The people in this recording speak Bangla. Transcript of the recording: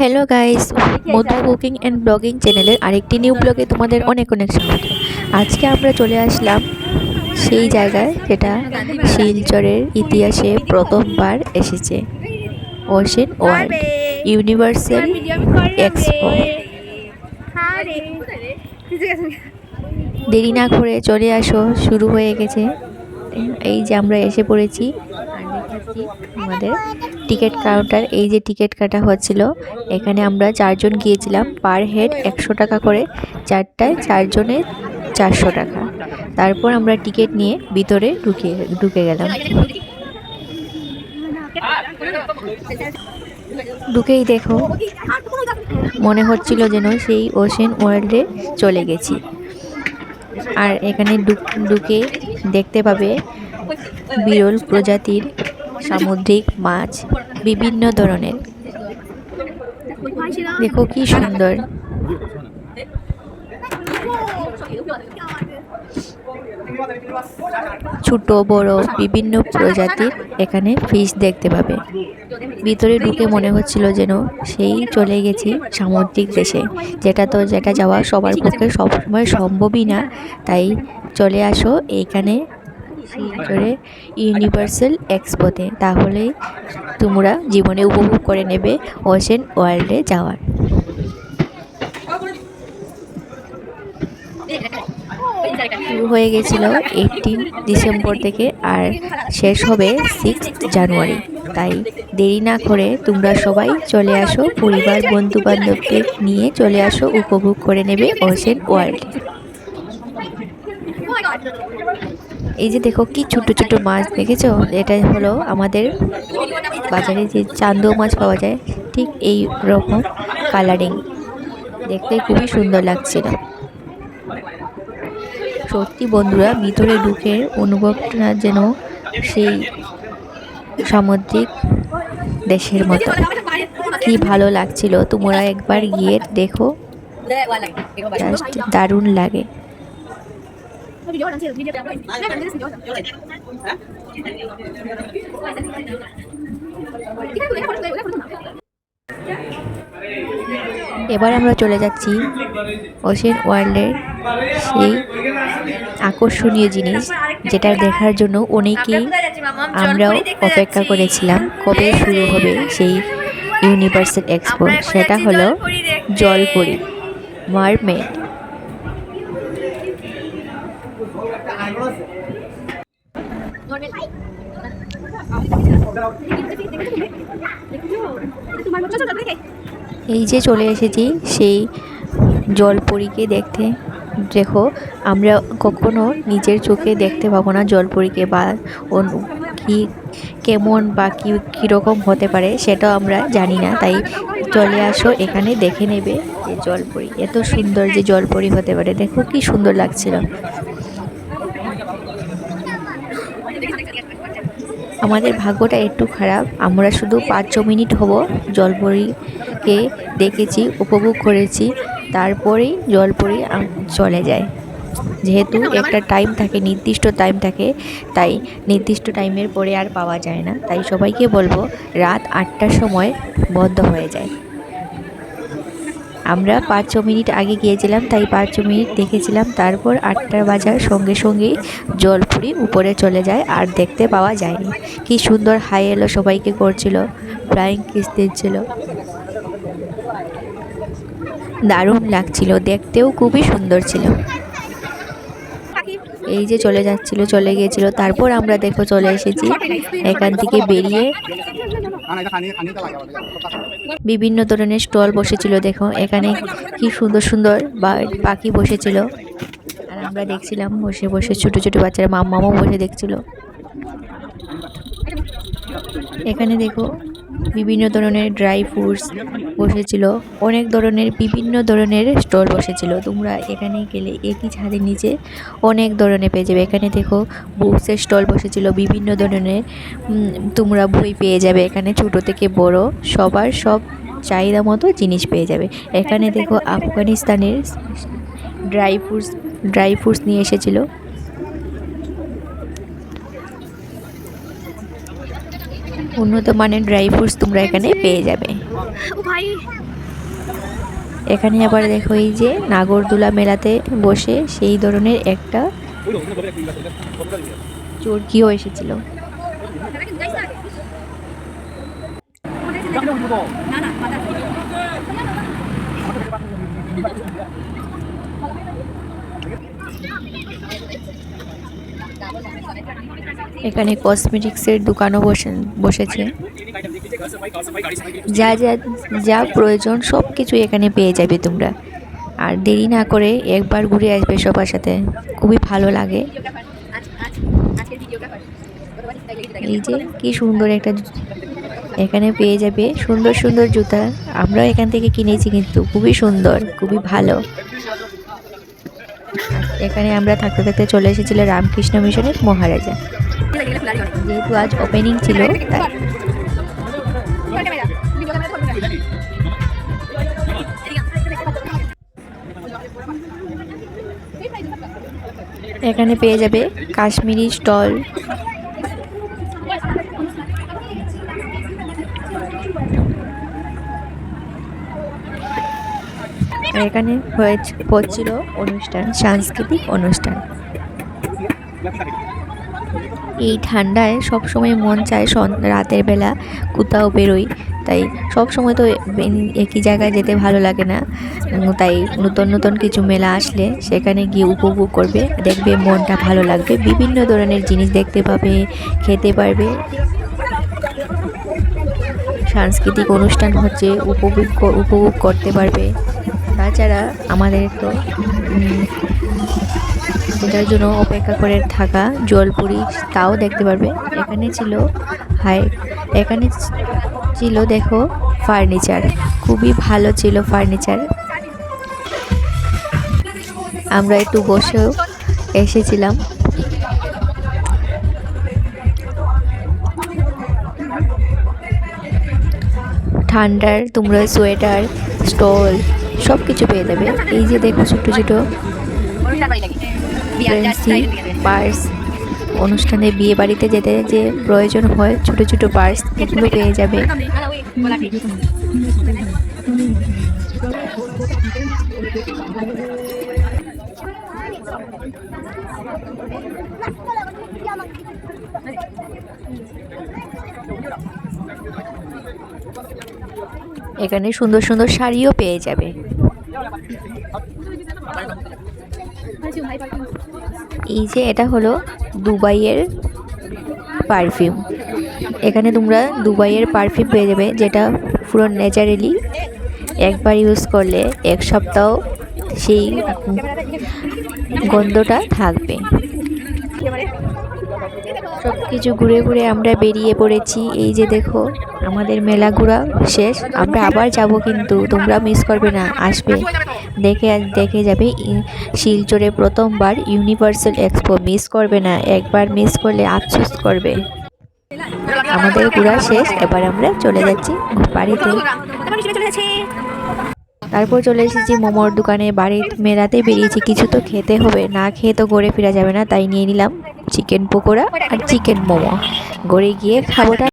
Hello guys, Madhu cooking and blogging চ্যানেলের আরেকটি নিউ ব্লগে তোমাদের অনেক অনেক স্বাগত। আজকে আমরা চলে আসলাম সেই জায়গায় যেটা শিলচরের ইতিহাসে প্রথমবার এসেছে, ওশেন ওয়ার্ল্ড ইউনিভার্সাল এক্সপো। দেরি না করে চলে আসো, শুরু হয়ে গেছে। এই যে আমরা এসে পড়েছি আর দেখাচ্ছি আমাদের টিকিট কাউন্টার। এই যে টিকিট কাটা হচ্ছিল, এখানে আমরা 4 জন গিয়েছিলাম, পার হেড 100 টাকা করে, 4টায় 4 জনে 400 টাকা। তারপর আমরা টিকিট নিয়ে ভিতরে ঢুকে গেলাম। ঢুকেই দেখো মনে হচ্ছিল যেন সেই ওশেন ওয়ার্ল্ডে চলে গেছি। আর এখানে ঢুকে দেখতে পাবে বিরল প্রজাতির সামুদ্রিক মাছ, বিভিন্ন ধরনের। দেখো কি সুন্দর। ছোট বড় বিভিন্ন প্রজাতির এখানে ফিশ দেখতে পাবে। ভিতরে ঢুকে মনে হচ্ছিল যেন সেই চলে গেছি সামুদ্রিক দেশে, যেটা যাওয়া সবার পক্ষে সবসময় সম্ভবই না। তাই চলে আসো এইখানে শিলচরে ইউনিভার্সাল এক্সপোতে, তাহলেই তোমরা জীবনে উপভোগ করে নেবে ওশেন ওয়ার্ল্ডে যাওয়ার। শুরু হয়ে গেছিল 18 ডিসেম্বর থেকে আর শেষ হবে 6 জানুয়ারি। তাই দেরি না করে তোমরা সবাই চলে আসো, পরিবার বন্ধু বান্ধবদের নিয়ে চলে আসো, উপভোগ করে নেবে ওশেন ওয়ার্ল্ড। এই যে দেখো কি ছোট ছোট মাছ দেখেছো, এটা হলো আমাদের বাজারে যে চান্দো মাছ পাওয়া যায়, ঠিক এই রকম কালারিং, দেখতে খুবই সুন্দর লাগছিল। সত্যি বন্ধুরা, ভিতরে ঢুকে অনুভবটা যেন সেই সামুদ্রিক দেশের মতো, কি ভালো লাগছিল। তোমরা একবার গিয়ে দেখো, জাস্ট দারুণ লাগে। এবার আমরা চলে যাচ্ছি ওশেন ওয়ার্ল্ডের সেই আকর্ষণীয় জিনিস, যেটা দেখার জন্য অনেকেই আমরাও অপেক্ষা করেছিলাম কবে শুরু হবে সেই ইউনিভার্সাল এক্সপো। সেটা হলো জলপরি, মারমেড। এই যে চলে এসেছি সেই জলপরীকে দেখতে। দেখো, আমরা কখনো নিজের চোখে দেখতে পাবো না জলপরীকে, বা কি কেমন বা কীরকম হতে পারে সেটাও আমরা জানি না। তাই চলে আসো, এখানে দেখে নেবে যে জলপরী এত সুন্দর যে জলপরী হতে পারে। দেখো কি সুন্দর লাগছিল। আমাদের ভাগ্যটা একটু খারাপ, আমরা শুধু 5 মিনিট হব জলপরীকে দেখেছি, উপভোগ করেছি, তারপরেই জলপরী চলে যায়। যেহেতু একটা টাইম থাকে, নির্দিষ্ট টাইম থাকে, তাই নির্দিষ্ট টাইমের পরে আর পাওয়া যায় না। তাই সবাইকে বলবো রাত 8টার সময় বন্ধ হয়ে যায়। আমরা 5 মিনিট আগে গিয়েছিলাম, তাই 5 মিনিট দেখেছিলাম। তারপর 8টা বাজার সঙ্গে সঙ্গেই জলপরি উপরে চলে যায়, আর দেখতে পাওয়া যায়নি। কি সুন্দর হাই এলো সবাইকে করছিল, ফ্লাইং কিস দিচ্ছিল, দারুণ লাগছিল, দেখতেও খুবই সুন্দর ছিল। এই যে চলে গিয়েছিল। তারপর আমরা দেখো চলে এসেছি, এখান থেকে বেরিয়ে বিভিন্ন ধরনের স্টল বসেছিল। দেখো এখানে কি সুন্দর সুন্দর পাখি বসেছিল, আর আমরা দেখছিলাম বসে বসে, ছোট ছোট বাচ্চারা মামাও বসে দেখছিল। এখানে দেখো বিভিন্ন ধরনের ড্রাই ফ্রুটস বসেছিল, অনেক ধরনের বিভিন্ন ধরনের স্টল বসেছিল। তোমরা এখানে গেলে একই ছাদের নিচে অনেক ধরনের পেয়ে যাবে। এখানে দেখো বুকসের স্টল বসেছিল, বিভিন্ন ধরনের তোমরা বই পেয়ে যাবে এখানে, ছোট থেকে বড় সবার সব চাহিদা মতো জিনিস পেয়ে যাবে। এখানে দেখো আফগানিস্তানের ড্রাই ফ্রুটস নিয়ে এসেছিল। উন্নত মানের ড্রাই ফ্রুটস তোমরা এখানে পেয়ে যাবে। এখানে আবার দেখো এই যে নাগরদোলা মেলাতে বসে সেই ধরনের একটা চরকিও এসেছিল। এখানে কসমেটিক্সের দোকানও বসেছে। যা যা যা প্রয়োজন সব কিছু এখানে পেয়ে যাবে তোমরা। আর দেরি না করে একবার ঘুরে আসবে সবার সাথে, খুবই ভালো লাগে। এই যে কি সুন্দর একটা এখানে পেয়ে যাবে সুন্দর সুন্দর জুতা। আমরাও এখান থেকে কিনেছি, কিন্তু খুবই সুন্দর, খুবই ভালো। এখানে আমরা থাকতে থাকতে চলে এসেছিল রামকৃষ্ণ মিশনের মহারাজা, যেহেতু আজ ওপেনিং ছিল তাই। এখানে পেয়ে যাবে কাশ্মীরি স্টল। এখানে হচ্ছিল অনুষ্ঠান, সাংস্কৃতিক অনুষ্ঠান। এই ঠান্ডায় সবসময় মন চায় রাতের বেলা কোথাও বেরোই, তাই সব সময় তো একই জায়গায় যেতে ভালো লাগে না। তাই নতুন নতুন কিছু মেলা আসলে সেখানে গিয়ে উপভোগ করবে, দেখবে মনটা ভালো লাগবে, বিভিন্ন ধরনের জিনিস দেখতে পাবে, খেতে পারবে। সাংস্কৃতিক অনুষ্ঠান হচ্ছে উপভোগ করতে পারবে। তাছাড়া আমাদের তো সেটার জন্য অপেক্ষা করে থাকা জলপুরি, তাও দেখতে পারবে। এখানে ছিল দেখো ফার্নিচার, খুবই ভালো ছিল ফার্নিচার। আমরা একটু বসেও এসেছিলাম। ঠান্ডার তোমরা সোয়েটার, স্টল সব কিছু পেয়ে যাবে। এই যে দেখো ছোট ছোট পার্স, অনুষ্ঠানে বিয়ে বাড়িতে যেতে যে প্রয়োজন হয় ছোট ছোট পার্স, এগুলো পেয়ে যাবে। এখানে সুন্দর সুন্দর শাড়িও পেয়ে যাবে। এই যে এটা হলো দুবাইয়ের পারফিউম। এখানে তোমরা দুবাইয়ের পারফিউম পেয়ে যাবে, যেটা পুরো ন্যাচারালি একবার ইউজ করলে এক সপ্তাহ সেই গন্ধটা থাকবে। সব কিছু ঘুরে ঘুরে আমরা বেরিয়ে পড়েছি। এই যে দেখো আমাদের মেলা ঘোরা শেষ, আমরা আবার যাব, কিন্তু তোমরা মিস করবে না, আসবে, দেখে যাবে। শিলচরে প্রথমবার ইউনিভার্সাল এক্সপো মিস করবে না, একবার মিস করলে আফসোস করবে। আমাদের ঘোরা শেষ, এবার আমরা চলে যাচ্ছি বাড়িতে। তারপর চলে এসেছি মোমোর দোকানে। বাড়ির মেলাতে বেরিয়েছি, কিছু তো খেতে হবে, না খেয়ে তো ঘরে ফেরা যাবে না, তাই নিয়ে নিলাম চিকেন পকোড়া আর চিকেন মোমো। ঘরে গিয়ে খাবোটা।